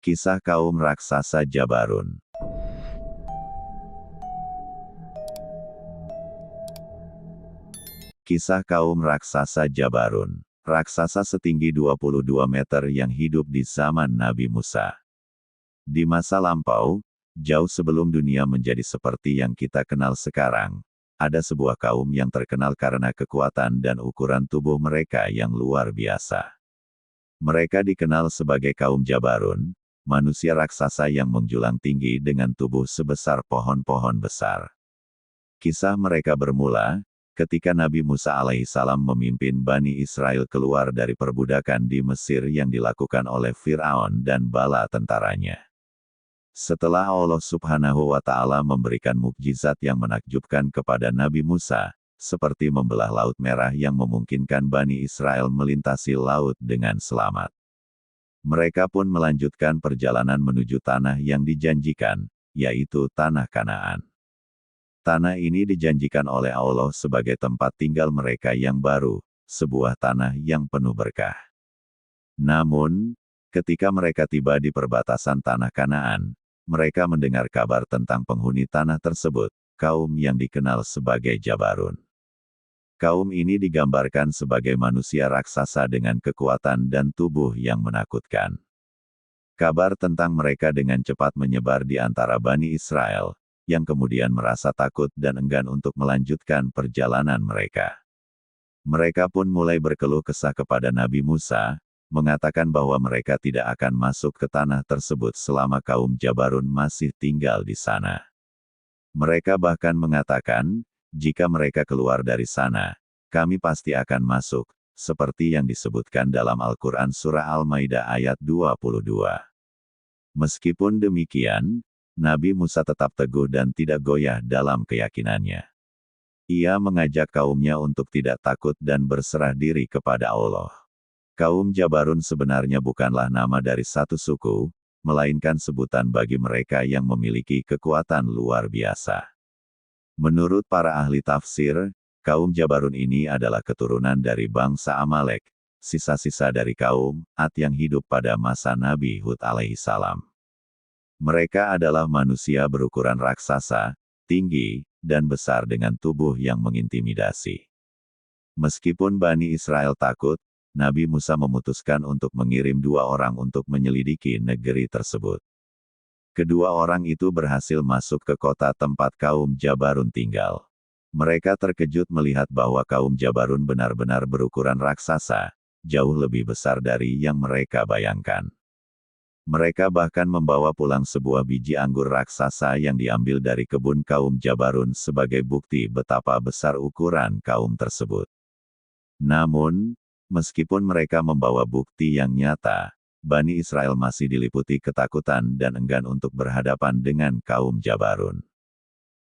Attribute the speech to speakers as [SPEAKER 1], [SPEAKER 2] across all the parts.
[SPEAKER 1] Kisah kaum raksasa Jabarun. Kisah kaum raksasa Jabarun. Raksasa setinggi 22 meter yang hidup di zaman Nabi Musa. Di masa lampau, jauh sebelum dunia menjadi seperti yang kita kenal sekarang, ada sebuah kaum yang terkenal karena kekuatan dan ukuran tubuh mereka yang luar biasa. Mereka dikenal sebagai kaum Jabarun, manusia raksasa yang menjulang tinggi dengan tubuh sebesar pohon-pohon besar. Kisah mereka bermula ketika Nabi Musa alaihissalam memimpin Bani Israel keluar dari perbudakan di Mesir yang dilakukan oleh Fir'aun dan bala tentaranya. Setelah Allah Subhanahu wa Ta'ala memberikan mukjizat yang menakjubkan kepada Nabi Musa, seperti membelah Laut Merah yang memungkinkan Bani Israel melintasi laut dengan selamat. Mereka pun melanjutkan perjalanan menuju tanah yang dijanjikan, yaitu tanah Kanaan. Tanah ini dijanjikan oleh Allah sebagai tempat tinggal mereka yang baru, sebuah tanah yang penuh berkah. Namun, ketika mereka tiba di perbatasan tanah Kanaan, mereka mendengar kabar tentang penghuni tanah tersebut, kaum yang dikenal sebagai Jabarun. Kaum ini digambarkan sebagai manusia raksasa dengan kekuatan dan tubuh yang menakutkan. Kabar tentang mereka dengan cepat menyebar di antara Bani Israel, yang kemudian merasa takut dan enggan untuk melanjutkan perjalanan mereka. Mereka pun mulai berkeluh kesah kepada Nabi Musa, mengatakan bahwa mereka tidak akan masuk ke tanah tersebut selama kaum Jabarun masih tinggal di sana. Mereka bahkan mengatakan, jika mereka keluar dari sana, kami pasti akan masuk, seperti yang disebutkan dalam Al-Quran Surah Al-Maidah ayat 22. Meskipun demikian, Nabi Musa tetap teguh dan tidak goyah dalam keyakinannya. Ia mengajak kaumnya untuk tidak takut dan berserah diri kepada Allah. Kaum Jabarun sebenarnya bukanlah nama dari satu suku, melainkan sebutan bagi mereka yang memiliki kekuatan luar biasa. Menurut para ahli tafsir, kaum Jabarun ini adalah keturunan dari bangsa Amalek, sisa-sisa dari kaum Ad yang hidup pada masa Nabi Hud alaihissalam. Mereka adalah manusia berukuran raksasa, tinggi, dan besar dengan tubuh yang mengintimidasi. Meskipun Bani Israel takut, Nabi Musa memutuskan untuk mengirim 2 orang untuk menyelidiki negeri tersebut. Kedua orang itu berhasil masuk ke kota tempat kaum Jabarun tinggal. Mereka terkejut melihat bahwa kaum Jabarun benar-benar berukuran raksasa, jauh lebih besar dari yang mereka bayangkan. Mereka bahkan membawa pulang sebuah biji anggur raksasa yang diambil dari kebun kaum Jabarun sebagai bukti betapa besar ukuran kaum tersebut. Namun, meskipun mereka membawa bukti yang nyata, Bani Israel masih diliputi ketakutan dan enggan untuk berhadapan dengan kaum Jabarun.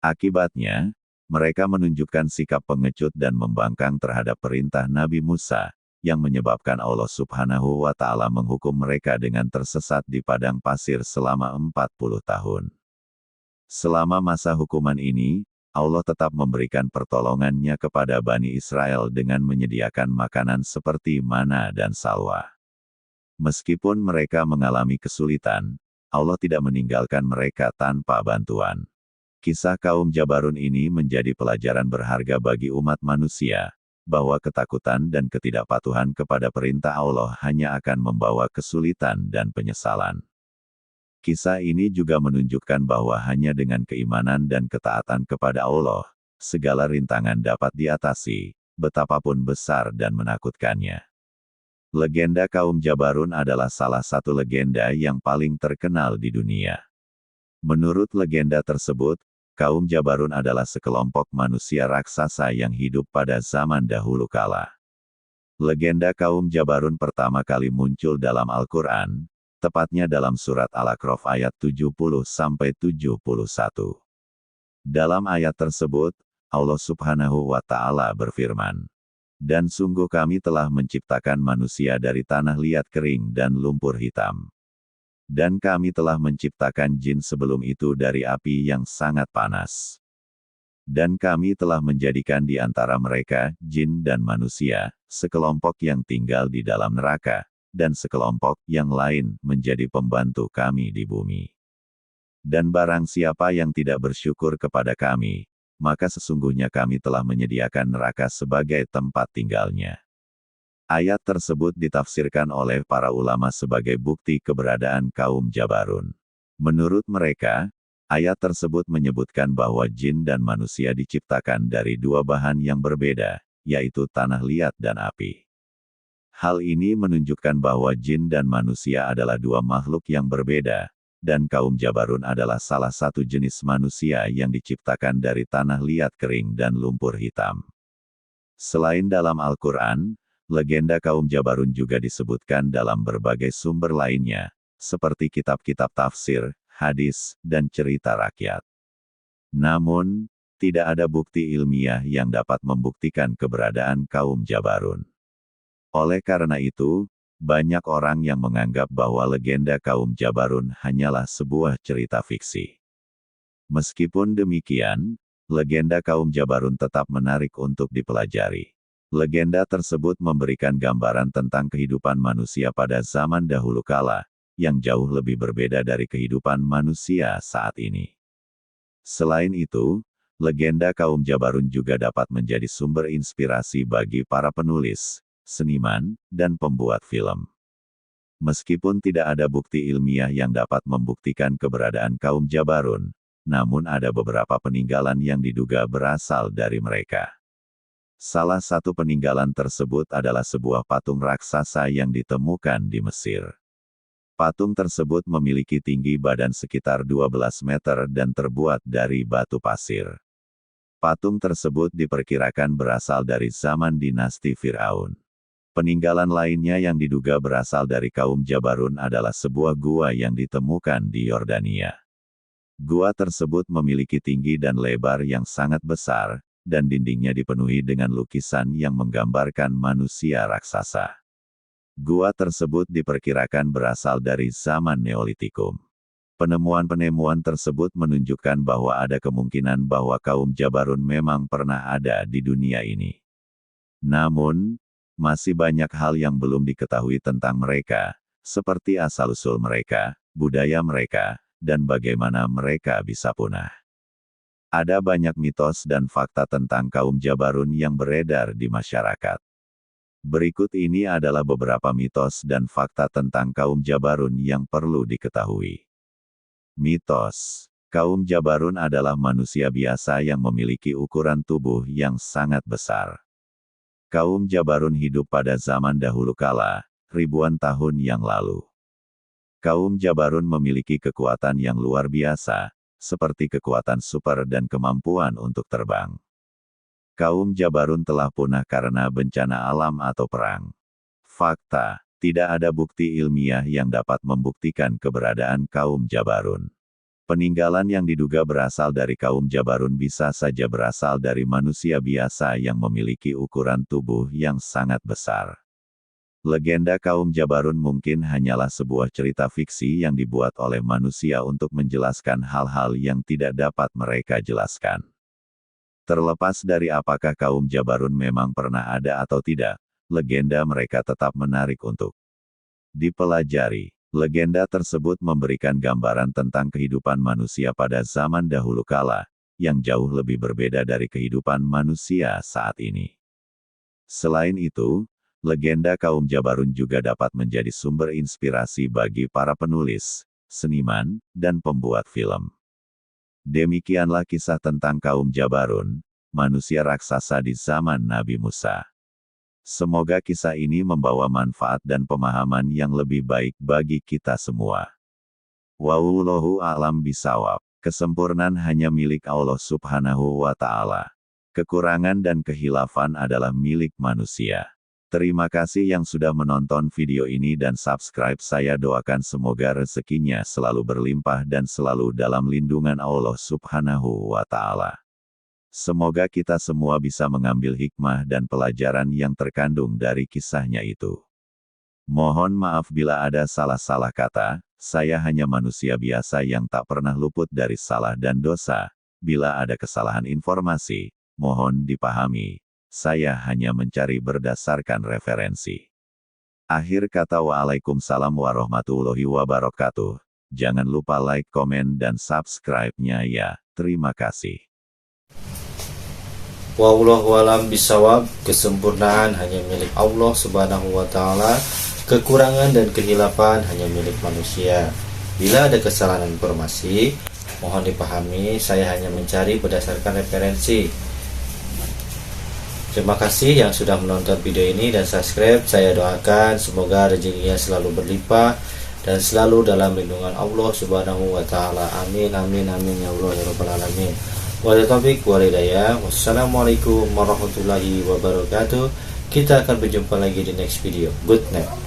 [SPEAKER 1] Akibatnya, mereka menunjukkan sikap pengecut dan membangkang terhadap perintah Nabi Musa, yang menyebabkan Allah Subhanahu wa Ta'ala menghukum mereka dengan tersesat di padang pasir selama 40 tahun. Selama masa hukuman ini, Allah tetap memberikan pertolongannya kepada Bani Israel dengan menyediakan makanan seperti mana dan salwa. Meskipun mereka mengalami kesulitan, Allah tidak meninggalkan mereka tanpa bantuan. Kisah kaum Jabarun ini menjadi pelajaran berharga bagi umat manusia, bahwa ketakutan dan ketidakpatuhan kepada perintah Allah hanya akan membawa kesulitan dan penyesalan. Kisah ini juga menunjukkan bahwa hanya dengan keimanan dan ketaatan kepada Allah, segala rintangan dapat diatasi, betapapun besar dan menakutkannya. Legenda kaum Jabarun adalah salah satu legenda yang paling terkenal di dunia. Menurut legenda tersebut, kaum Jabarun adalah sekelompok manusia raksasa yang hidup pada zaman dahulu kala. Legenda kaum Jabarun pertama kali muncul dalam Al-Quran, tepatnya dalam surat Al-A'raf ayat 70-71. Dalam ayat tersebut, Allah Subhanahu wa Ta'ala berfirman, "Dan sungguh kami telah menciptakan manusia dari tanah liat kering dan lumpur hitam. Dan kami telah menciptakan jin sebelum itu dari api yang sangat panas. Dan kami telah menjadikan di antara mereka, jin dan manusia, sekelompok yang tinggal di dalam neraka, dan sekelompok yang lain menjadi pembantu kami di bumi. Dan barang siapa yang tidak bersyukur kepada kami, maka sesungguhnya kami telah menyediakan neraka sebagai tempat tinggalnya. Ayat tersebut ditafsirkan oleh para ulama sebagai bukti keberadaan kaum Jabarun. Menurut mereka, ayat tersebut menyebutkan bahwa jin dan manusia diciptakan dari dua bahan yang berbeda, yaitu tanah liat dan api. Hal ini menunjukkan bahwa jin dan manusia adalah dua makhluk yang berbeda, dan kaum Jabarun adalah salah satu jenis manusia yang diciptakan dari tanah liat kering dan lumpur hitam. Selain dalam Al-Quran, legenda kaum Jabarun juga disebutkan dalam berbagai sumber lainnya, seperti kitab-kitab tafsir, hadis, dan cerita rakyat. Namun, tidak ada bukti ilmiah yang dapat membuktikan keberadaan kaum Jabarun. Oleh karena itu, banyak orang yang menganggap bahwa legenda kaum Jabarun hanyalah sebuah cerita fiksi. Meskipun demikian, legenda kaum Jabarun tetap menarik untuk dipelajari. Legenda tersebut memberikan gambaran tentang kehidupan manusia pada zaman dahulu kala, yang jauh lebih berbeda dari kehidupan manusia saat ini. Selain itu, legenda kaum Jabarun juga dapat menjadi sumber inspirasi bagi para penulis, seniman, dan pembuat film. Meskipun tidak ada bukti ilmiah yang dapat membuktikan keberadaan kaum Jabarun, namun ada beberapa peninggalan yang diduga berasal dari mereka. Salah satu peninggalan tersebut adalah sebuah patung raksasa yang ditemukan di Mesir. Patung tersebut memiliki tinggi badan sekitar 12 meter dan terbuat dari batu pasir. Patung tersebut diperkirakan berasal dari zaman dinasti Firaun. Peninggalan lainnya yang diduga berasal dari kaum Jabarun adalah sebuah gua yang ditemukan di Yordania. Gua tersebut memiliki tinggi dan lebar yang sangat besar, dan dindingnya dipenuhi dengan lukisan yang menggambarkan manusia raksasa. Gua tersebut diperkirakan berasal dari zaman Neolitikum. Penemuan-penemuan tersebut menunjukkan bahwa ada kemungkinan bahwa kaum Jabarun memang pernah ada di dunia ini. Namun, masih banyak hal yang belum diketahui tentang mereka, seperti asal-usul mereka, budaya mereka, dan bagaimana mereka bisa punah. Ada banyak mitos dan fakta tentang kaum Jabarun yang beredar di masyarakat. Berikut ini adalah beberapa mitos dan fakta tentang kaum Jabarun yang perlu diketahui. Mitos: kaum Jabarun adalah manusia biasa yang memiliki ukuran tubuh yang sangat besar. Kaum Jabarun hidup pada zaman dahulu kala, ribuan tahun yang lalu. Kaum Jabarun memiliki kekuatan yang luar biasa, seperti kekuatan super dan kemampuan untuk terbang. Kaum Jabarun telah punah karena bencana alam atau perang. Fakta: tidak ada bukti ilmiah yang dapat membuktikan keberadaan kaum Jabarun. Peninggalan yang diduga berasal dari kaum Jabarun bisa saja berasal dari manusia biasa yang memiliki ukuran tubuh yang sangat besar. Legenda kaum Jabarun mungkin hanyalah sebuah cerita fiksi yang dibuat oleh manusia untuk menjelaskan hal-hal yang tidak dapat mereka jelaskan. Terlepas dari apakah kaum Jabarun memang pernah ada atau tidak, legenda mereka tetap menarik untuk dipelajari. Legenda tersebut memberikan gambaran tentang kehidupan manusia pada zaman dahulu kala, yang jauh lebih berbeda dari kehidupan manusia saat ini. Selain itu, legenda kaum Jabarun juga dapat menjadi sumber inspirasi bagi para penulis, seniman, dan pembuat film. Demikianlah kisah tentang kaum Jabarun, manusia raksasa di zaman Nabi Musa. Semoga kisah ini membawa manfaat dan pemahaman yang lebih baik bagi kita semua. Wallahu a'lam bishawab. Kesempurnaan hanya milik Allah Subhanahu wa Ta'ala. Kekurangan dan kehilafan adalah milik manusia. Terima kasih yang sudah menonton video ini dan subscribe. Saya doakan semoga rezekinya selalu berlimpah dan selalu dalam lindungan Allah Subhanahu wa Ta'ala. Semoga kita semua bisa mengambil hikmah dan pelajaran yang terkandung dari kisahnya itu. Mohon maaf bila ada salah-salah kata, saya hanya manusia biasa yang tak pernah luput dari salah dan dosa. Bila ada kesalahan informasi, mohon dipahami. Saya hanya mencari berdasarkan referensi. Akhir kata, waalaikumsalam warahmatullahi wabarakatuh. Jangan lupa like, komen, dan subscribe-nya ya. Terima kasih.
[SPEAKER 2] Wallahu a'lam bishawab. Kesempurnaan hanya milik Allah Subhanahu wa taala. Kekurangan dan kehilapan hanya milik manusia. Bila ada kesalahan informasi, mohon dipahami, saya hanya mencari berdasarkan referensi. Terima kasih yang sudah menonton video ini dan subscribe. Saya doakan semoga rezekinya selalu berlimpah dan selalu dalam lindungan Allah Subhanahu wa taala. Amin amin amin ya Allah ya rabbal alamin. Wassalamualaikum warahmatullahi wabarakatuh. Kita akan berjumpa lagi di next video. Good night.